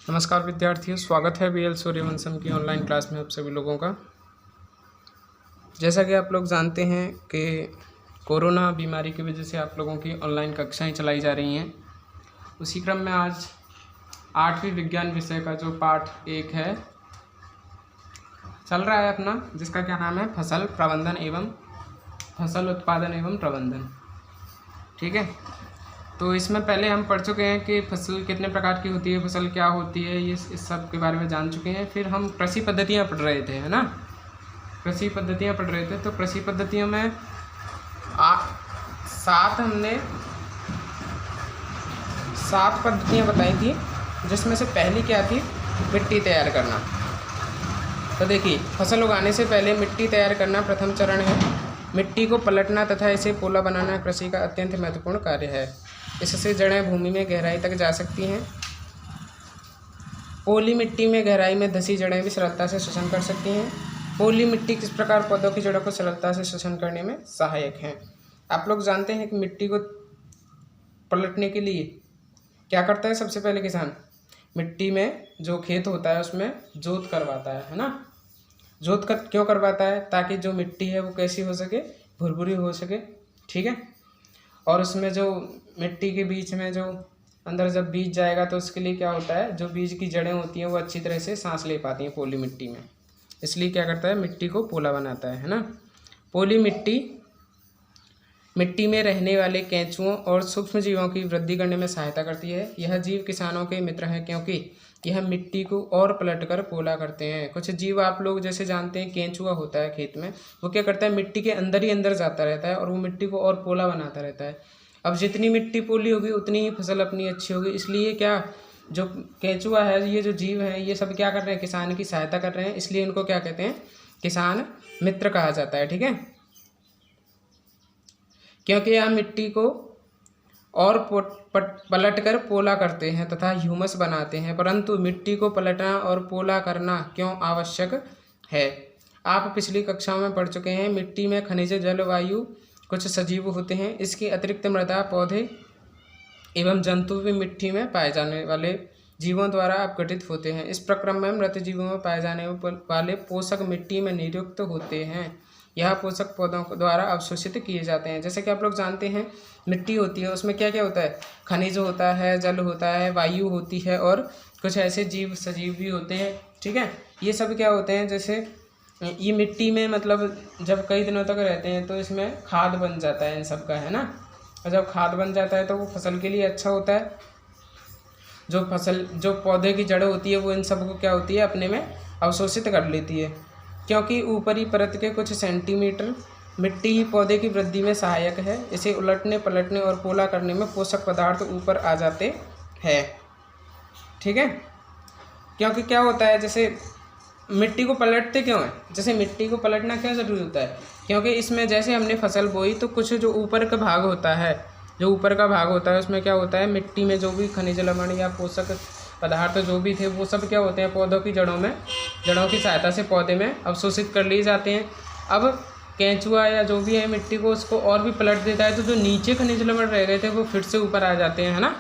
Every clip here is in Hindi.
नमस्कार विद्यार्थियों, स्वागत है बीएल सूर्यवंशम की ऑनलाइन क्लास में आप सभी लोगों का। जैसा कि आप लोग जानते हैं कि कोरोना बीमारी की वजह से आप लोगों की ऑनलाइन कक्षाएं चलाई जा रही हैं। उसी क्रम में आज 8वीं विज्ञान विषय का जो पाठ 1 है चल रहा है अपना, जिसका क्या नाम है फसल प्रबंधन एवं फसल उत्पादन एवं प्रबंधन। ठीक है, तो इसमें पहले हम पढ़ चुके हैं कि फसल कितने प्रकार की होती है, फसल क्या होती है, ये इस सब के बारे में जान चुके हैं। फिर हम कृषि पद्धतियाँ पढ़ रहे थे, है ना। कृषि पद्धतियाँ पढ़ रहे थे, तो कृषि पद्धतियों में हमने 7 पद्धतियाँ बताई थी, जिसमें से पहली क्या थी, मिट्टी तैयार करना। तो देखिए, फसल उगाने से पहले मिट्टी तैयार करना प्रथम चरण है। मिट्टी को पलटना तथा इसे पोला बनाना कृषि का अत्यंत महत्वपूर्ण कार्य है। इससे जड़ें भूमि में गहराई तक जा सकती हैं। पोली मिट्टी में गहराई में धसी जड़ें भी सरलता से श्वसन कर सकती हैं। पोली मिट्टी किस प्रकार पौधों की जड़ों को सरलता से श्वसन करने में सहायक है। आप लोग जानते हैं कि मिट्टी को पलटने के लिए क्या करता है। सबसे पहले किसान मिट्टी में जो खेत होता है उसमें जोत करवाता है ना। जोत कर क्यों करवाता है? ताकि जो मिट्टी है वो कैसी हो सके, भुरभुरी हो सके। ठीक है, और उसमें जो मिट्टी के बीच में जो अंदर जब बीज जाएगा तो उसके लिए क्या होता है, जो बीज की जड़ें होती हैं वो अच्छी तरह से सांस ले पाती हैं पोली मिट्टी में। इसलिए क्या करता है, मिट्टी को पोला बनाता है ना। पोली मिट्टी में रहने वाले केंचुओं और सूक्ष्म जीवों की वृद्धि करने में सहायता करती है। यह जीव किसानों के मित्र हैं, क्योंकि यह मिट्टी को और पलटकर पोला करते हैं। कुछ जीव आप लोग जैसे जानते हैं, केंचुआ होता है खेत में, वो क्या करता है, मिट्टी के अंदर ही अंदर जाता रहता है और वो मिट्टी को और पोला बनाता रहता है। अब जितनी मिट्टी पोली होगी उतनी ही फसल अपनी अच्छी होगी। इसलिए क्या, जो केंचुआ है, ये जो जीव है, ये सब क्या कर रहे हैं, किसान की सहायता कर रहे हैं। इसलिए इनको क्या कहते हैं, किसान मित्र कहा जाता है। ठीक है, क्योंकि यह मिट्टी को और पलट कर पोला करते हैं तथा ह्यूमस बनाते हैं। परंतु मिट्टी को पलटना और पोला करना क्यों आवश्यक है? आप पिछली कक्षाओं में पढ़ चुके हैं, मिट्टी में खनिज, जल, वायु, कुछ सजीव होते हैं। इसके अतिरिक्त मृदा, पौधे एवं जंतु भी मिट्टी में पाए जाने वाले जीवों द्वारा अपघटित होते हैं। इस प्रक्रम में मृत जीवों में पाए जाने वाले पोषक मिट्टी में नियुक्त होते हैं। यह पोषक पौधों द्वारा अवशोषित किए जाते हैं। जैसे कि आप लोग जानते हैं, मिट्टी होती है, उसमें क्या क्या होता है, खनिज होता है, जल होता है, वायु होती है और कुछ ऐसे जीव सजीव भी होते हैं। ठीक है, ये सब क्या होते हैं, जैसे ये मिट्टी में मतलब जब कई दिनों तक रहते हैं तो इसमें खाद बन जाता है इन सब का, है ना। और जब खाद बन जाता है तो वो फसल के लिए अच्छा होता है। जो पौधे की जड़ होती है वो इन सब को क्या होती है, अपने में अवशोषित कर लेती है। क्योंकि ऊपरी परत के कुछ सेंटीमीटर मिट्टी ही पौधे की वृद्धि में सहायक है। इसे उलटने, पलटने और पोला करने में पोषक पदार्थ ऊपर आ जाते हैं। ठीक है, क्योंकि क्या होता है, जैसे मिट्टी को पलटते क्यों है, जैसे मिट्टी को पलटना क्यों ज़रूरी होता है, क्योंकि इसमें जैसे हमने फसल बोई तो कुछ जो ऊपर का भाग होता है, उसमें क्या होता है, मिट्टी में जो भी खनिज लवण या पोषक पदार्थ जो भी थे वो सब क्या होते हैं, पौधों की जड़ों की सहायता से पौधे में अवशोषित कर लिए जाते हैं। अब केंचुआ या जो भी है मिट्टी को उसको और भी पलट देता है, तो जो नीचे खनिज लवण रह गए थे वो फिर से ऊपर आ जाते हैं, है ना।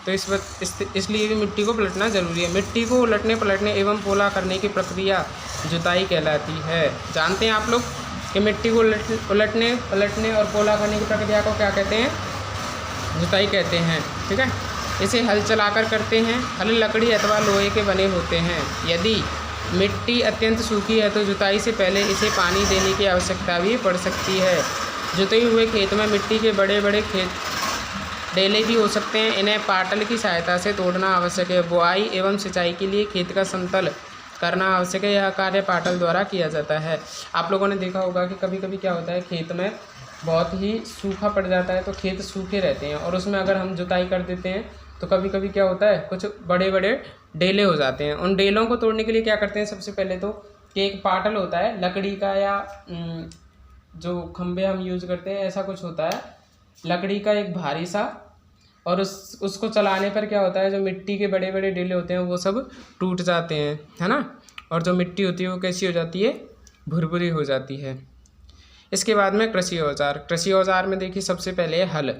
तो इसलिए भी मिट्टी को पलटना जरूरी है। मिट्टी को उलटने, पलटने एवं पोला करने की प्रक्रिया जुताई कहलाती है। जानते हैं आप लोग कि मिट्टी को उलटने, पलटने और पोला करने की प्रक्रिया को क्या कहते हैं, जुताई कहते हैं। ठीक है, इसे हल चलाकर करते हैं। हल लकड़ी अथवा लोहे के बने होते हैं। यदि मिट्टी अत्यंत सूखी है तो जुताई से पहले इसे पानी देने की आवश्यकता भी पड़ सकती है। जुते हुए खेत में मिट्टी के बड़े बड़े डेले भी हो सकते हैं। इन्हें पाटल की सहायता से तोड़ना आवश्यक है। बुआई एवं सिंचाई के लिए खेत का समतल करना आवश्यक है। यह कार्य पाटल द्वारा किया जाता है। आप लोगों ने देखा होगा कि कभी कभी क्या होता है, खेत में बहुत ही सूखा पड़ जाता है तो खेत सूखे रहते हैं और उसमें अगर हम जुताई कर देते हैं तो कभी कभी क्या होता है, कुछ बड़े बड़े डेले हो जाते हैं। उन डेलों को तोड़ने के लिए क्या करते हैं, सबसे पहले तो कि एक पाटल होता है लकड़ी का, या जो खंबे हम यूज़ करते हैं ऐसा कुछ होता है लकड़ी का एक भारी सा, और उसको चलाने पर क्या होता है, जो मिट्टी के बड़े बड़े डेले होते हैं वो सब टूट जाते हैं, है ना। और जो मिट्टी होती है वो कैसी हो जाती है, भुरभुरी हो जाती है। इसके बाद में कृषि औजार में देखिए सबसे पहले हल।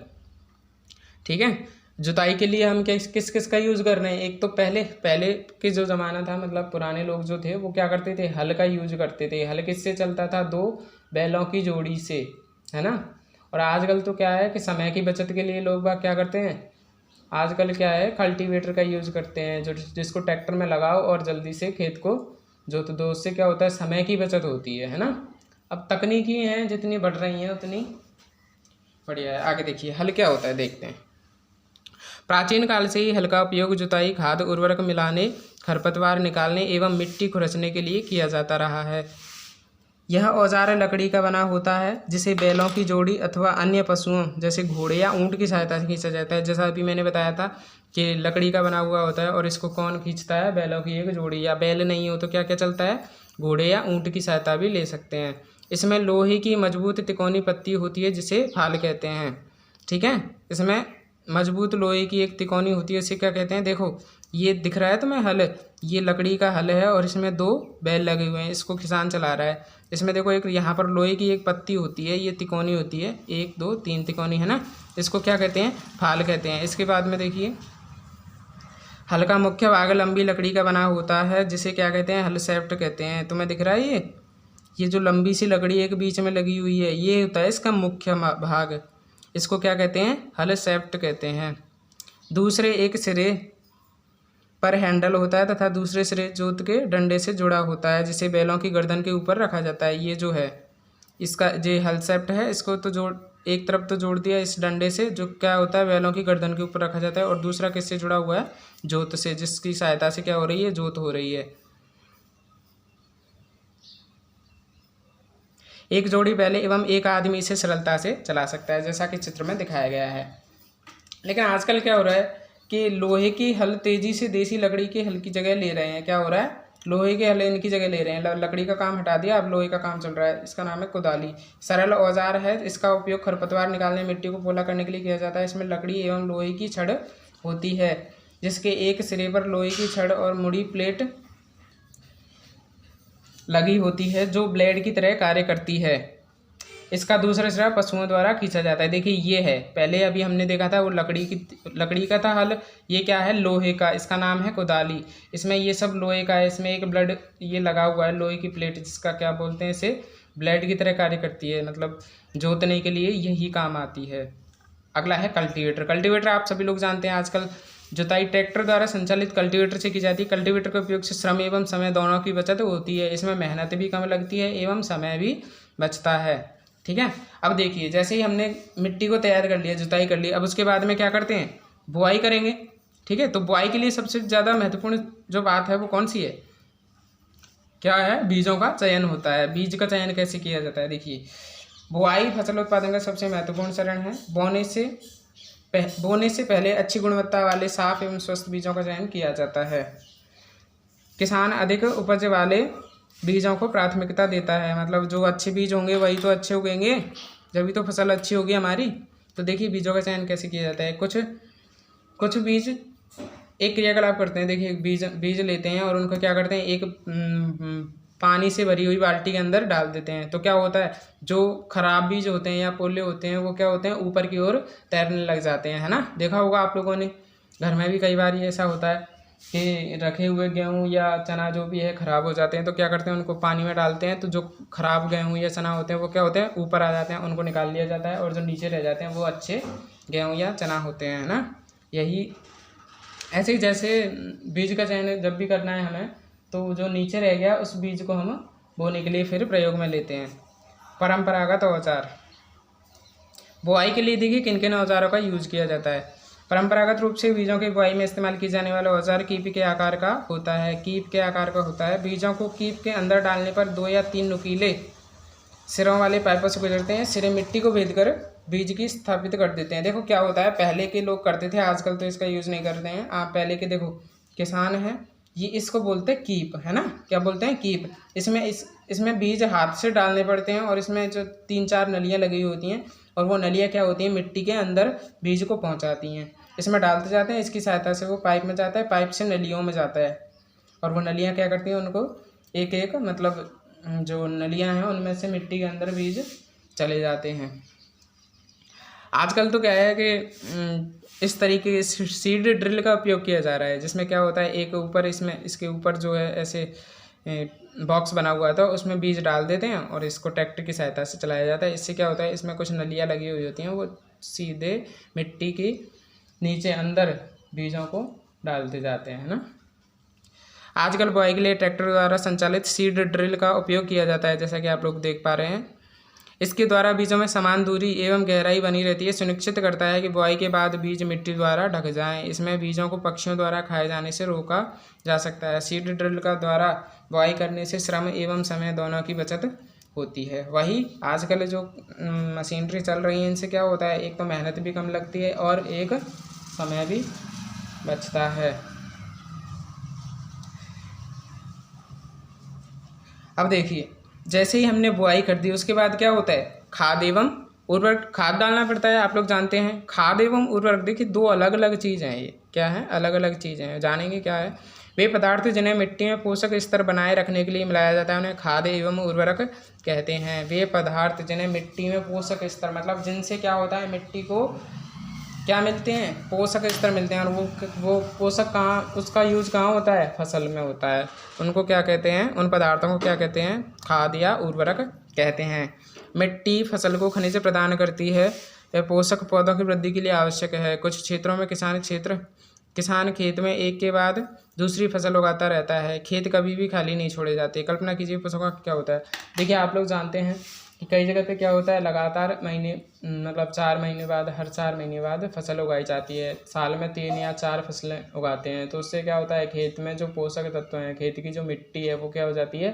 ठीक है, जुताई के लिए हम किस किस किस का यूज़ कर रहे हैं। एक तो पहले पहले के जो ज़माना था, मतलब पुराने लोग जो थे वो क्या करते थे, हल का यूज करते थे। हल किससे चलता था, दो बैलों की जोड़ी से, है ना। और आजकल तो क्या है कि समय की बचत के लिए लोग बाग क्या करते हैं, आजकल क्या है कल्टीवेटर का यूज़ करते हैं, जो जिसको ट्रैक्टर में लगाओ और जल्दी से खेत को जोत दो। उससे क्या होता है, समय की बचत होती है ना। अब तकनीकी हैं जितनी बढ़ रही हैं उतनी बढ़िया है। आगे देखिए हल क्या होता है, देखते हैं। प्राचीन काल से ही हल का उपयोग जुताई, खाद, उर्वरक मिलाने, खरपतवार निकालने एवं मिट्टी खुरचने के लिए किया जाता रहा है। यह औजार लकड़ी का बना होता है जिसे बैलों की जोड़ी अथवा अन्य पशुओं जैसे घोड़े या ऊंट की सहायता से खींचा जाता है। जैसा अभी मैंने बताया था कि लकड़ी का बना हुआ होता है और इसको कौन खींचता है, बैलों की एक जोड़ी, या बैल नहीं हो तो क्या क्या चलता है, घोड़े या ऊंट की सहायता भी ले सकते हैं। इसमें लोहे की मजबूत तिकोनी पत्ती होती है जिसे फाल कहते हैं। ठीक है, इसमें मजबूत लोहे की एक तिकोनी होती है, इसे क्या कहते हैं। देखो ये दिख रहा है तुम्हें हल, ये लकड़ी का हल है और इसमें दो बैल लगे हुए हैं, इसको किसान चला रहा है। इसमें देखो एक यहाँ पर लोहे की एक पत्ती होती है, ये तिकोनी होती है, 1 2 3 तिकोनी है ना, इसको क्या कहते हैं, फाल कहते हैं। इसके बाद में देखिए हल का मुख्य भाग लंबी लकड़ी का बना होता है जिसे क्या कहते हैं, हल सेफ्ट कहते हैं। तुम्हें दिख रहा है ये जो लंबी सी लकड़ी एक बीच में लगी हुई है, ये होता है इसका मुख्य भाग, इसको क्या कहते हैं, हल सेफ्ट कहते हैं। दूसरे एक सिरे पर हैंडल होता है तथा दूसरे सिरे जोत के डंडे से जुड़ा होता है जिसे बैलों की गर्दन के ऊपर रखा जाता है। ये जो है इसका जो हल सेफ्ट है, इसको तो जोड़ एक तरफ तो जोड़ दिया इस डंडे से, जो क्या होता है बैलों की गर्दन के ऊपर रखा जाता है, और दूसरा किससे जुड़ा हुआ है, जोत से, जिसकी सहायता से क्या हो रही है, जोत हो रही है। एक जोड़ी बैल एवं एक आदमी इसे सरलता से चला सकता है, जैसा कि चित्र में दिखाया गया है। लेकिन आजकल क्या हो रहा है कि लोहे की हल तेजी से देसी लकड़ी के हल की जगह ले रहे हैं। क्या हो रहा है, लोहे के हल इनकी जगह ले रहे हैं, लकड़ी का काम हटा दिया, अब लोहे का काम चल रहा है। इसका नाम है कुदाली। सरल औजार है, इसका उपयोग खरपतवार निकालने, मिट्टी को पोला करने के लिए किया जाता है। इसमें लकड़ी एवं लोहे की छड़ होती है जिसके एक सिरे पर लोहे की छड़ और मुड़ी प्लेट लगी होती है जो ब्लेड की तरह कार्य करती है। इसका दूसरा सिरा पशुओं द्वारा खींचा जाता है। देखिए ये है, पहले अभी हमने देखा था वो लकड़ी का था हल, ये क्या है, लोहे का, इसका नाम है कुदाली। इसमें ये सब लोहे का है, इसमें एक ब्लेड ये लगा हुआ है, लोहे की प्लेट, जिसका क्या बोलते हैं, इसे ब्लेड की तरह कार्य करती है, मतलब जोतने के लिए यही काम आती है। अगला है कल्टीवेटर। कल्टीवेटर आप सभी लोग जानते हैं, आजकल जुताई ट्रैक्टर द्वारा संचालित कल्टीवेटर से की जाती है। कल्टीवेटर के उपयोग से श्रम एवं समय दोनों की बचत होती है। इसमें मेहनत भी कम लगती है एवं समय भी बचता है। ठीक है, अब देखिए जैसे ही हमने मिट्टी को तैयार कर लिया, जुताई कर ली, अब उसके बाद में क्या करते हैं, बुआई करेंगे। ठीक है, तो बुआई के लिए सबसे ज़्यादा महत्वपूर्ण जो बात है वो कौन सी है, क्या है, बीजों का चयन होता है। बीज का चयन कैसे किया जाता है, देखिए बुआई फसल उत्पादन का सबसे महत्वपूर्ण चरण है। बोने से पहले अच्छी गुणवत्ता वाले साफ एवं स्वस्थ बीजों का चयन किया जाता है। किसान अधिक उपज वाले बीजों को प्राथमिकता देता है, मतलब जो अच्छे बीज होंगे वही तो अच्छे उगेंगे, जब भी तो फसल अच्छी होगी हमारी। तो देखिए बीजों का चयन कैसे किया जाता है। कुछ बीज एक क्रियाकलाप करते हैं। देखिए बीज लेते हैं और उनको क्या करते हैं, एक पानी से भरी हुई बाल्टी के अंदर डाल देते हैं। तो क्या होता है, जो खराब बीज होते हैं या पोले होते हैं वो क्या होते हैं, ऊपर की ओर तैरने लग जाते हैं, है ना। देखा होगा आप लोगों ने, घर में भी कई बार ये ऐसा होता है कि रखे हुए गेहूँ या चना जो भी है ख़राब हो जाते हैं, तो क्या करते हैं, उनको पानी में डालते हैं, तो जो ख़राब गेहूँ या चना होते हैं वो क्या होते हैं, ऊपर आ जाते हैं, उनको निकाल लिया जाता है, और जो नीचे रह जाते हैं वो अच्छे गेहूँ या चना होते हैं, है ना। यही ऐसे ही जैसे बीज का चयन जब भी करना है हमें, तो जो नीचे रह गया उस बीज को हम बोने के लिए फिर प्रयोग में लेते हैं। परंपरागत औजार। बुआई के लिए देखिए किन किन औजारों का यूज किया जाता है। परंपरागत रूप से बीजों की बुआई में इस्तेमाल की जाने वाला औजार कीप के आकार का होता है। कीप के आकार का होता है। बीजों को कीप के अंदर डालने पर 2 या 3 नुकीले सिरों वाले पाइपों से गुजरते हैं। सिरे मिट्टी को भेदकर बीज की स्थापित कर देते हैं। देखो क्या होता है, पहले के लोग करते थे, आजकल तो इसका यूज़ नहीं करते हैं। आप पहले के देखो किसान हैं, ये इसको बोलते हैं कीप, है ना, क्या बोलते हैं, कीप। इसमें बीज हाथ से डालने पड़ते हैं और इसमें जो 3-4 नलियाँ लगी होती हैं, और वो नलियाँ क्या होती हैं, मिट्टी के अंदर बीज को पहुंचाती हैं। इसमें डालते जाते हैं, इसकी सहायता से वो पाइप में जाता है, पाइप से नलियों में जाता है, और वो नलियाँ क्या करती हैं, उनको एक एक मतलब जो नलियाँ हैं उनमें से मिट्टी के अंदर बीज चले जाते हैं। आजकल तो क्या है कि इस तरीके के सीड ड्रिल का उपयोग किया जा रहा है, जिसमें क्या होता है एक ऊपर इसमें इसके ऊपर जो है ऐसे बॉक्स बना हुआ था, उसमें बीज डाल देते हैं और इसको ट्रैक्टर की सहायता से चलाया जाता है। इससे क्या होता है, इसमें कुछ नलियाँ लगी हुई होती हैं, वो सीधे मिट्टी की नीचे अंदर बीजों को डालते जाते हैं ना। आजकल बुआई के लिए ट्रैक्टर द्वारा संचालित सीड ड्रिल का उपयोग किया जाता है, जैसा कि आप लोग देख पा रहे हैं। इसके द्वारा बीजों में समान दूरी एवं गहराई बनी रहती है, सुनिश्चित करता है कि बुआई के बाद बीज मिट्टी द्वारा ढक जाएं। इसमें बीजों को पक्षियों द्वारा खाए जाने से रोका जा सकता है। सीड ड्रिल का द्वारा बुआई करने से श्रम एवं समय दोनों की बचत होती है। वही आजकल जो मशीनरी चल रही है, इनसे क्या होता है, एक तो मेहनत भी कम लगती है और एक समय भी बचता है। अब देखिए, जैसे ही हमने बुआई कर दी उसके बाद क्या होता है, खाद एवं उर्वरक, खाद डालना पड़ता है। आप लोग जानते हैं खाद एवं उर्वरक, देखिए दो अलग अलग चीज़ें हैं। ये क्या है, अलग अलग चीज़ें हैं, जानेंगे क्या है। वे पदार्थ जिन्हें मिट्टी में पोषक स्तर बनाए रखने के लिए मिलाया जाता है उन्हें खाद एवं उर्वरक कहते हैं। वे पदार्थ जिन्हें मिट्टी में पोषक स्तर, मतलब जिनसे क्या होता है, मिट्टी को क्या मिलते हैं, पोषक स्तर मिलते हैं। और वो पोषक कहाँ, उसका यूज कहाँ होता है, फसल में होता है। उनको क्या कहते हैं, उन पदार्थों को क्या कहते हैं, खाद या उर्वरक कहते हैं। मिट्टी फसल को खनिज प्रदान करती है। यह पोषक पौधों की वृद्धि के लिए आवश्यक है। कुछ क्षेत्रों में किसान खेत में एक के बाद दूसरी फसल उगाता रहता है। खेत कभी भी खाली नहीं छोड़े जाते। कल्पना कीजिए पोषकों का क्या होता है। देखिए आप लोग जानते हैं कि कई जगह पे क्या होता है, लगातार महीने मतलब 4 महीने बाद, हर 4 महीने बाद फसल उगाई जाती है। साल में 3 या 4 फसलें उगाते हैं। तो उससे क्या होता है, खेत में जो पोषक तत्व हैं, खेत की जो मिट्टी है वो क्या हो जाती है,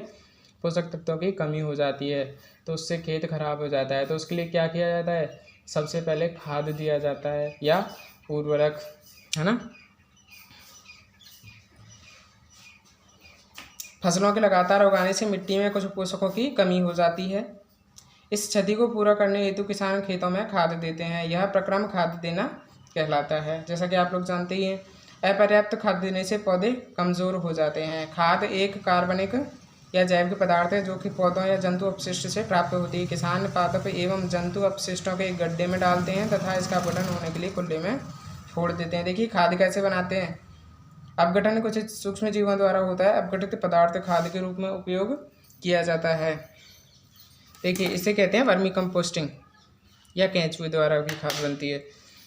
पोषक तत्वों की कमी हो जाती है। तो उससे खेत खराब हो जाता है। तो उसके लिए क्या किया जाता है, सबसे पहले खाद दिया जाता है या उर्वरक, है ना। फसलों के लगातार उगाने से मिट्टी में कुछ पोषकों की कमी हो जाती है। इस क्षति को पूरा करने हेतु किसान खेतों में खाद देते हैं। यह प्रक्रम खाद देना कहलाता है। जैसा कि आप लोग जानते ही हैं, अपर्याप्त खाद देने से पौधे कमज़ोर हो जाते हैं। खाद एक कार्बनिक या जैविक पदार्थ है जो कि पौधों या जंतु अपशिष्ट से प्राप्त होती है। किसान पादप एवं जंतु अपशिष्टों के एक गड्ढे में डालते हैं तथा इसका अपघटन होने के लिए खुले में छोड़ देते हैं। देखिए खाद कैसे बनाते हैं। अपघटन कुछ सूक्ष्म जीवों द्वारा होता है। अपघटित पदार्थ खाद के रूप में उपयोग किया जाता है। देखिए इसे कहते हैं वर्मी कंपोस्टिंग, या केंचुए द्वारा भी खाद बनती है।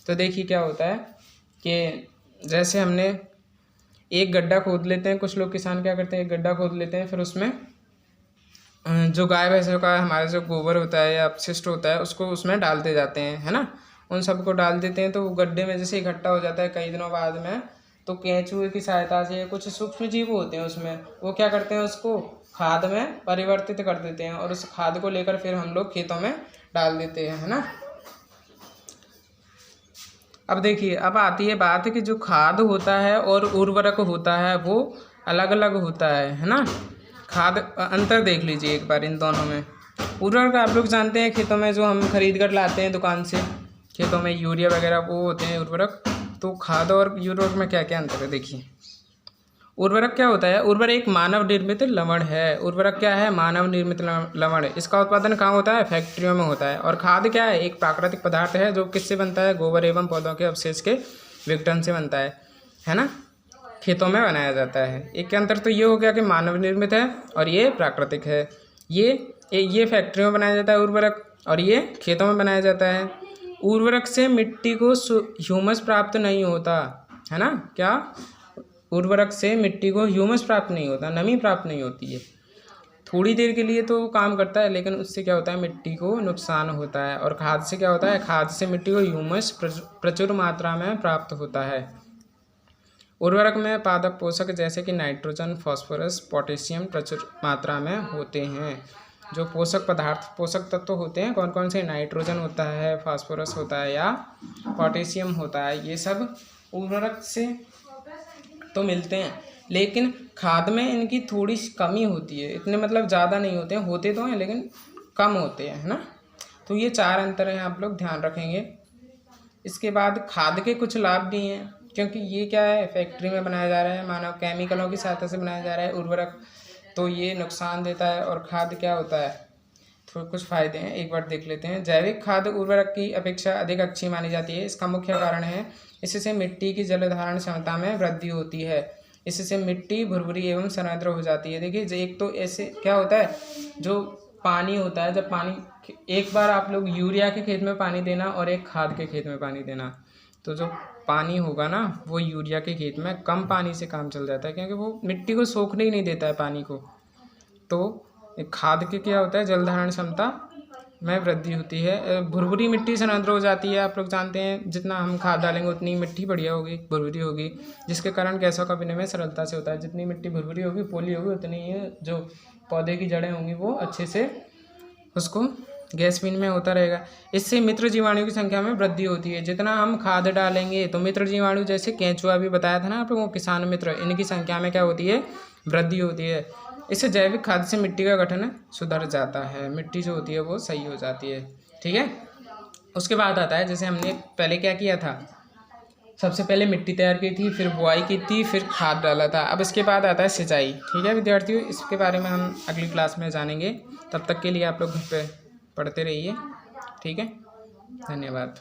तो देखिए क्या होता है कि जैसे हमने एक गड्ढा खोद लेते हैं, कुछ लोग किसान क्या करते हैं, एक गड्ढा खोद लेते हैं, फिर उसमें जो गाय भैंसों का हमारा जो गोबर होता है या अपशिष्ट होता है उसको उसमें डालते जाते हैं, है ना। उन सबको डाल देते हैं तो वो गड्ढे में जैसे इकट्ठा हो जाता है कई दिनों बाद में, तो केंचुए की सहायता से कुछ सूक्ष्म जीव होते हैं उसमें, वो क्या करते हैं, उसको खाद में परिवर्तित कर देते हैं और उस खाद को लेकर फिर हम लोग खेतों में डाल देते हैं, है ना। अब देखिए, अब आती है बात कि जो खाद होता है और उर्वरक होता है वो अलग अलग होता है ना। खाद अंतर देख लीजिए एक बार इन दोनों में। उर्वरक आप लोग जानते हैं खेतों में जो हम खरीद कर लाते हैं दुकान से, खेतों में यूरिया वगैरह वो होते हैं उर्वरक। तो खाद और उर्वरक में क्या क्या अंतर है देखिए। उर्वरक क्या होता है, उर्वरक एक मानव निर्मित लवण है। उर्वरक क्या है, मानव निर्मित लवण। इसका उत्पादन कहाँ होता है, फैक्ट्रियों में होता है। और खाद क्या है, एक प्राकृतिक पदार्थ है जो किससे बनता है, गोबर एवं पौधों के अवशेष के विघटन से बनता है ना, खेतों में बनाया जाता है। एक के अंतर तो ये हो गया कि मानव निर्मित है और ये प्राकृतिक है। ये फैक्ट्रियों में बनाया जाता है उर्वरक, और ये खेतों में बनाया जाता है। उर्वरक से मिट्टी को ह्यूमस प्राप्त नहीं होता, है ना। क्या, उर्वरक से मिट्टी को ह्यूमस प्राप्त नहीं होता, नमी प्राप्त नहीं होती है। थोड़ी देर के लिए तो काम करता है, लेकिन उससे क्या होता है, मिट्टी को नुकसान होता है। और खाद से क्या होता है, खाद से मिट्टी को ह्यूमस प्रचुर मात्रा में प्राप्त होता है। उर्वरक में पादप पोषक जैसे कि नाइट्रोजन, फास्फोरस, पोटेशियम प्रचुर मात्रा में होते हैं। जो पोषक तत्व होते हैं कौन कौन से, नाइट्रोजन होता है, फास्फोरस होता है या पोटेशियम होता है, ये सब उर्वरक से तो मिलते हैं। लेकिन खाद में इनकी थोड़ी सी कमी होती है, इतने मतलब ज़्यादा नहीं होते हैं, होते तो हैं लेकिन कम होते हैं, है ना। तो ये 4 अंतर हैं, आप लोग ध्यान रखेंगे। इसके बाद खाद के कुछ लाभ भी हैं, क्योंकि ये क्या है, फैक्ट्री में बनाया जा रहा है, मानव केमिकलों की सहायता से बनाया जा रहा है उर्वरक, तो ये नुकसान देता है। और खाद क्या होता है, तो कुछ फ़ायदे हैं, एक बार देख लेते हैं। जैविक खाद उर्वरक की अपेक्षा अधिक अच्छी मानी जाती है। इसका मुख्य कारण है इससे मिट्टी की जल धारण क्षमता में वृद्धि होती है। इससे मिट्टी भुरभुरी एवं सनद्र हो जाती है। देखिए, एक तो ऐसे क्या होता है, जो पानी होता है, जब पानी एक बार आप लोग यूरिया के खेत में पानी देना और एक खाद के खेत में पानी देना, तो जो पानी होगा ना वो यूरिया के खेत में कम पानी से काम चल जाता है, क्योंकि वो मिट्टी को सोखने ही नहीं देता है पानी को। तो खाद के क्या होता है, जल धारण क्षमता में वृद्धि होती है। भुरभुरी मिट्टी सनद्र हो जाती है। आप लोग जानते हैं जितना हम खाद डालेंगे उतनी मिट्टी बढ़िया होगी, भुरभुरी होगी, जिसके कारण गैसों का विनिमय सरलता से होता है। जितनी मिट्टी भुरभुरी होगी, पोली होगी, उतनी ही जो पौधे की जड़ें होंगी वो अच्छे से उसको गैस विनिमय होता रहेगा। इससे मित्र जीवाणु की संख्या में वृद्धि होती है। जितना हम खाद डालेंगे तो मित्र जीवाणु, जैसे केंचुआ भी बताया था ना आप लोगों को, किसान मित्र, इनकी संख्या में क्या होती है, वृद्धि होती है। इससे जैविक खाद से मिट्टी का गठन सुधर जाता है, मिट्टी जो होती है वो सही हो जाती है। ठीक है, उसके बाद आता है, जैसे हमने पहले क्या किया था, सबसे पहले मिट्टी तैयार की थी, फिर बुआई की थी, फिर खाद डाला था। अब इसके बाद आता है सिंचाई। ठीक है विद्यार्थियों, इसके बारे में हम अगली क्लास में जानेंगे। तब तक के लिए आप लोग घर पे पढ़ते रहिए। ठीक है, धन्यवाद।